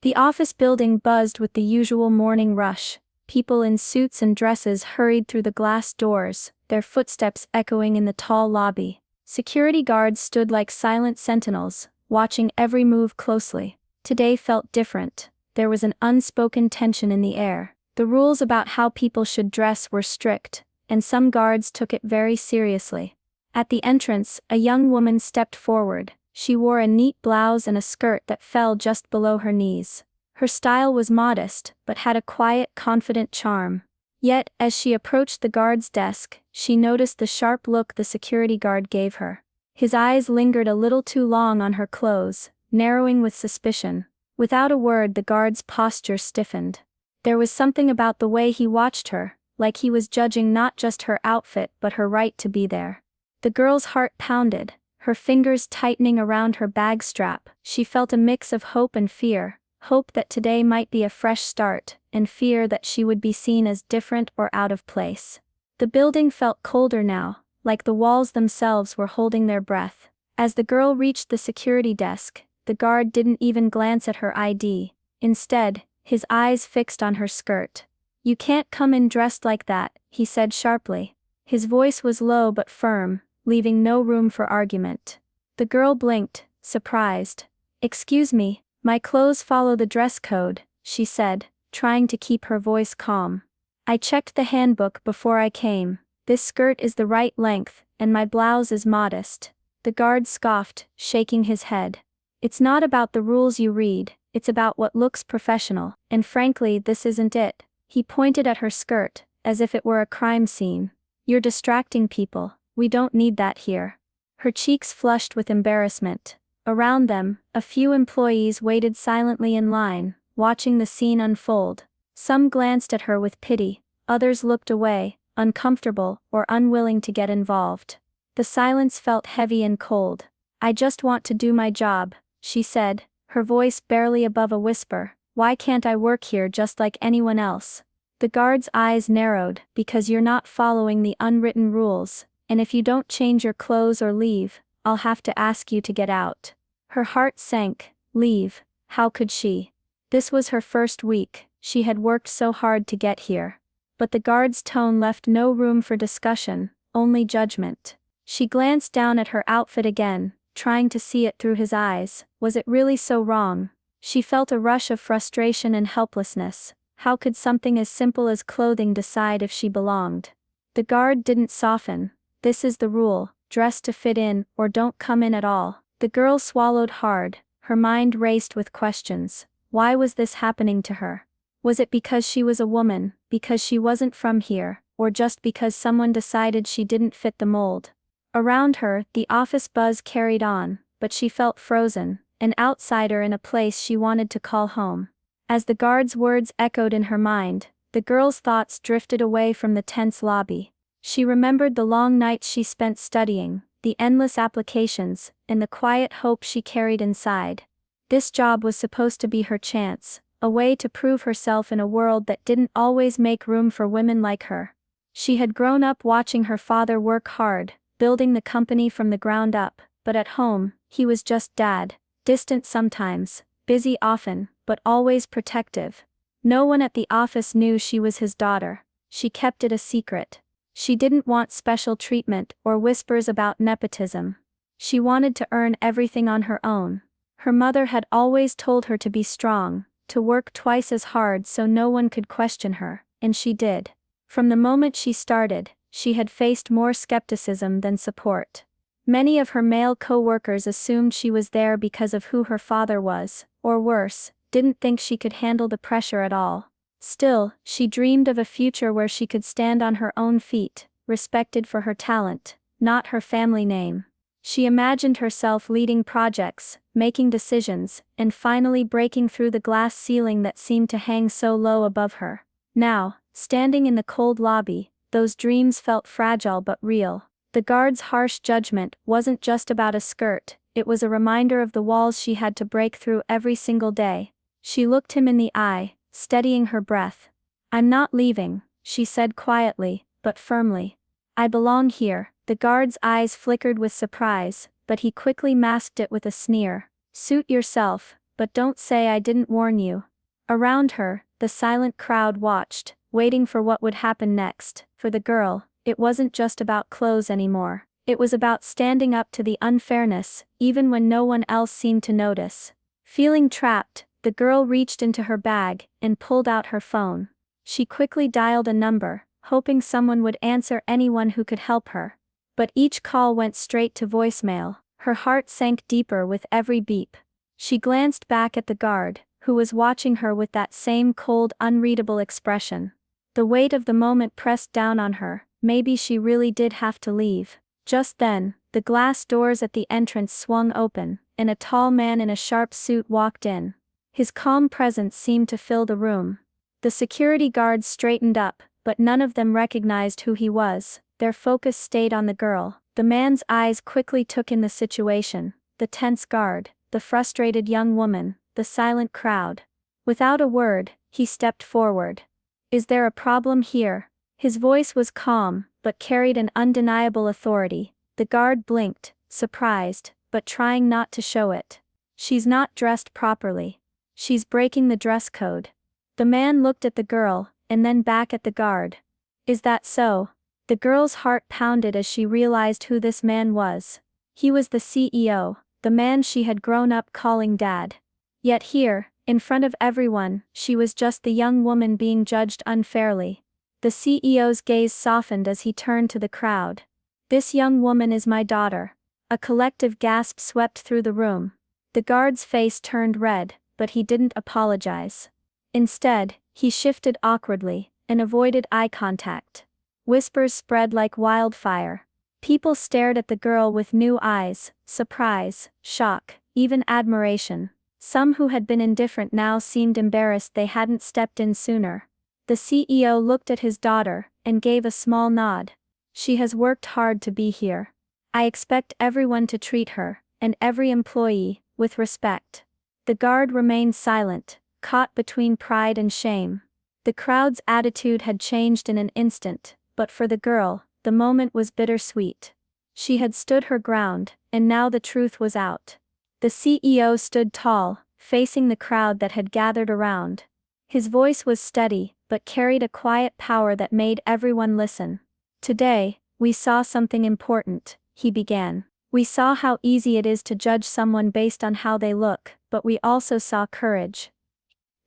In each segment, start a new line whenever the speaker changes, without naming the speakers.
The office building buzzed with the usual morning rush. People in suits and dresses hurried through the glass doors, their footsteps echoing in the tall lobby. Security guards stood like silent sentinels, watching every move closely. Today felt different. There was an unspoken tension in the air. The rules about how people should dress were strict, and some guards took it very seriously. At the entrance, a young woman stepped forward. She wore a neat blouse and a skirt that fell just below her knees. Her style was modest, but had a quiet, confident charm. Yet, as she approached the guard's desk, she noticed the sharp look the security guard gave her. His eyes lingered a little too long on her clothes, narrowing with suspicion. Without a word, the guard's posture stiffened. There was something about the way he watched her, like he was judging not just her outfit but her right to be there. The girl's heart pounded, her fingers tightening around her bag strap. She felt a mix of hope and fear. Hope that today might be a fresh start, and fear that she would be seen as different or out of place. The building felt colder now, like the walls themselves were holding their breath. As the girl reached the security desk, the guard didn't even glance at her ID. Instead, his eyes fixed on her skirt. "You can't come in dressed like that," he said sharply. His voice was low but firm, leaving no room for argument. The girl blinked, surprised. "Excuse me, my clothes follow the dress code," she said, trying to keep her voice calm. "I checked the handbook before I came. This skirt is the right length, and my blouse is modest." The guard scoffed, shaking his head. "It's not about the rules you read, it's about what looks professional, and frankly this isn't it." He pointed at her skirt, as if it were a crime scene. "You're distracting people, we don't need that here." Her cheeks flushed with embarrassment. Around them, a few employees waited silently in line, watching the scene unfold. Some glanced at her with pity, others looked away, uncomfortable or unwilling to get involved. The silence felt heavy and cold. "I just want to do my job," she said, her voice barely above a whisper. "Why can't I work here just like anyone else?" The guard's eyes narrowed. "Because you're not following the unwritten rules, and if you don't change your clothes or leave, I'll have to ask you to get out." Her heart sank. Leave? How could she? This was her first week, she had worked so hard to get here. But the guard's tone left no room for discussion, only judgment. She glanced down at her outfit again, trying to see it through his eyes. Was it really so wrong? She felt a rush of frustration and helplessness. How could something as simple as clothing decide if she belonged? The guard didn't soften. "This is the rule, dress to fit in, or don't come in at all." The girl swallowed hard, her mind raced with questions. Why was this happening to her? Was it because she was a woman, because she wasn't from here, or just because someone decided she didn't fit the mold? Around her, the office buzz carried on, but she felt frozen, an outsider in a place she wanted to call home. As the guard's words echoed in her mind, the girl's thoughts drifted away from the tense lobby. She remembered the long nights she spent studying, the endless applications, and the quiet hope she carried inside. This job was supposed to be her chance, a way to prove herself in a world that didn't always make room for women like her. She had grown up watching her father work hard, building the company from the ground up, but at home, he was just dad. Distant sometimes, busy often, but always protective. No one at the office knew she was his daughter. She kept it a secret. She didn't want special treatment or whispers about nepotism. She wanted to earn everything on her own. Her mother had always told her to be strong, to work twice as hard so no one could question her, and she did. From the moment she started, she had faced more skepticism than support. Many of her male co-workers assumed she was there because of who her father was, or worse, didn't think she could handle the pressure at all. Still, she dreamed of a future where she could stand on her own feet, respected for her talent, not her family name. She imagined herself leading projects, making decisions, and finally breaking through the glass ceiling that seemed to hang so low above her. Now, standing in the cold lobby, those dreams felt fragile but real. The guard's harsh judgment wasn't just about a skirt, it was a reminder of the walls she had to break through every single day. She looked him in the eye, steadying her breath. "I'm not leaving," she said quietly, but firmly. "I belong here." The guard's eyes flickered with surprise, but he quickly masked it with a sneer. "Suit yourself, but don't say I didn't warn you." Around her, the silent crowd watched, waiting for what would happen next. For the girl, it wasn't just about clothes anymore. It was about standing up to the unfairness, even when no one else seemed to notice. Feeling trapped, the girl reached into her bag and pulled out her phone. She quickly dialed a number, hoping someone would answer, anyone who could help her. But each call went straight to voicemail. Her heart sank deeper with every beep. She glanced back at the guard, who was watching her with that same cold, unreadable expression. The weight of the moment pressed down on her. Maybe she really did have to leave. Just then, the glass doors at the entrance swung open, and a tall man in a sharp suit walked in. His calm presence seemed to fill the room. The security guards straightened up, but none of them recognized who he was. Their focus stayed on the girl. The man's eyes quickly took in the situation: the tense guard, the frustrated young woman, the silent crowd. Without a word, he stepped forward. "Is there a problem here?" His voice was calm, but carried an undeniable authority. The guard blinked, surprised, but trying not to show it. "She's not dressed properly. She's breaking the dress code." The man looked at the girl, and then back at the guard. "Is that so?" The girl's heart pounded as she realized who this man was. He was the CEO, the man she had grown up calling Dad. Yet here, in front of everyone, she was just the young woman being judged unfairly. The CEO's gaze softened as he turned to the crowd. "This young woman is my daughter." A collective gasp swept through the room. The guard's face turned red, but he didn't apologize. Instead, he shifted awkwardly and avoided eye contact. Whispers spread like wildfire. People stared at the girl with new eyes: surprise, shock, even admiration. Some who had been indifferent now seemed embarrassed they hadn't stepped in sooner. The CEO looked at his daughter and gave a small nod. "She has worked hard to be here. I expect everyone to treat her, and every employee, with respect." The guard remained silent, caught between pride and shame. The crowd's attitude had changed in an instant, but for the girl, the moment was bittersweet. She had stood her ground, and now the truth was out. The CEO stood tall, facing the crowd that had gathered around. His voice was steady, but carried a quiet power that made everyone listen. "Today, we saw something important," he began. "We saw how easy it is to judge someone based on how they look, but we also saw courage.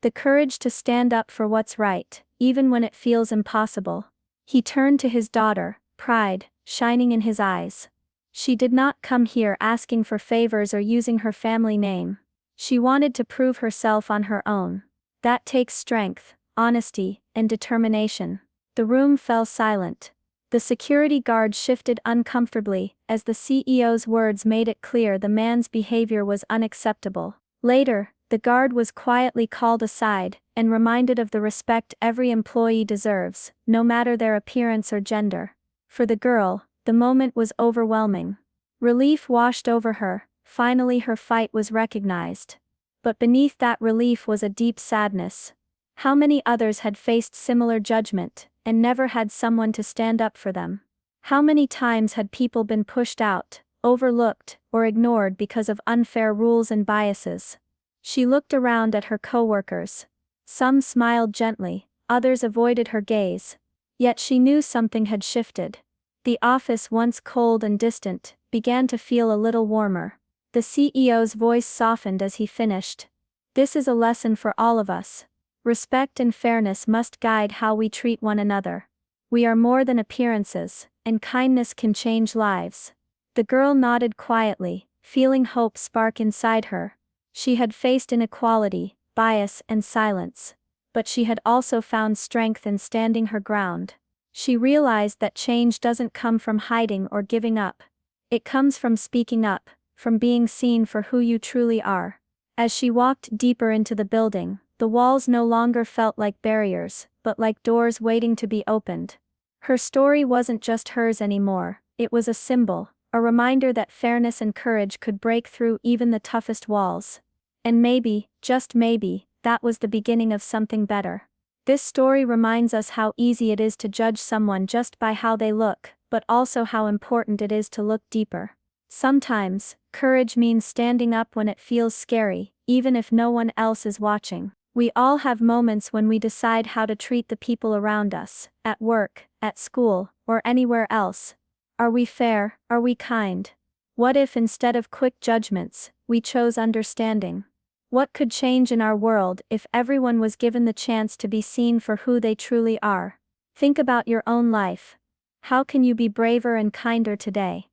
The courage to stand up for what's right, even when it feels impossible." He turned to his daughter, pride shining in his eyes. She did not come here asking for favors or using her family name. She wanted to prove herself on her own. That takes strength, honesty, and determination. The room fell silent. The security guard shifted uncomfortably, as the CEO's words made it clear the man's behavior was unacceptable. Later, the guard was quietly called aside, and reminded of the respect every employee deserves, no matter their appearance or gender. For the girl, the moment was overwhelming. Relief washed over her. Finally her fight was recognized. But beneath that relief was a deep sadness. How many others had faced similar judgment, and never had someone to stand up for them? How many times had people been pushed out, overlooked, or ignored because of unfair rules and biases? She looked around at her coworkers. Some smiled gently, others avoided her gaze. Yet she knew something had shifted. The office, once cold and distant, began to feel a little warmer. The CEO's voice softened as he finished. "This is a lesson for all of us. Respect and fairness must guide how we treat one another. We are more than appearances, and kindness can change lives." The girl nodded quietly, feeling hope spark inside her. She had faced inequality, bias, and silence. But she had also found strength in standing her ground. She realized that change doesn't come from hiding or giving up. It comes from speaking up, from being seen for who you truly are. As she walked deeper into the building, the walls no longer felt like barriers, but like doors waiting to be opened. Her story wasn't just hers anymore, it was a symbol, a reminder that fairness and courage could break through even the toughest walls. And maybe, just maybe, that was the beginning of something better. This story reminds us how easy it is to judge someone just by how they look, but also how important it is to look deeper. Sometimes, courage means standing up when it feels scary, even if no one else is watching. We all have moments when we decide how to treat the people around us, at work, at school, or anywhere else. Are we fair? Are we kind? What if instead of quick judgments, we chose understanding? What could change in our world if everyone was given the chance to be seen for who they truly are? Think about your own life. How can you be braver and kinder today?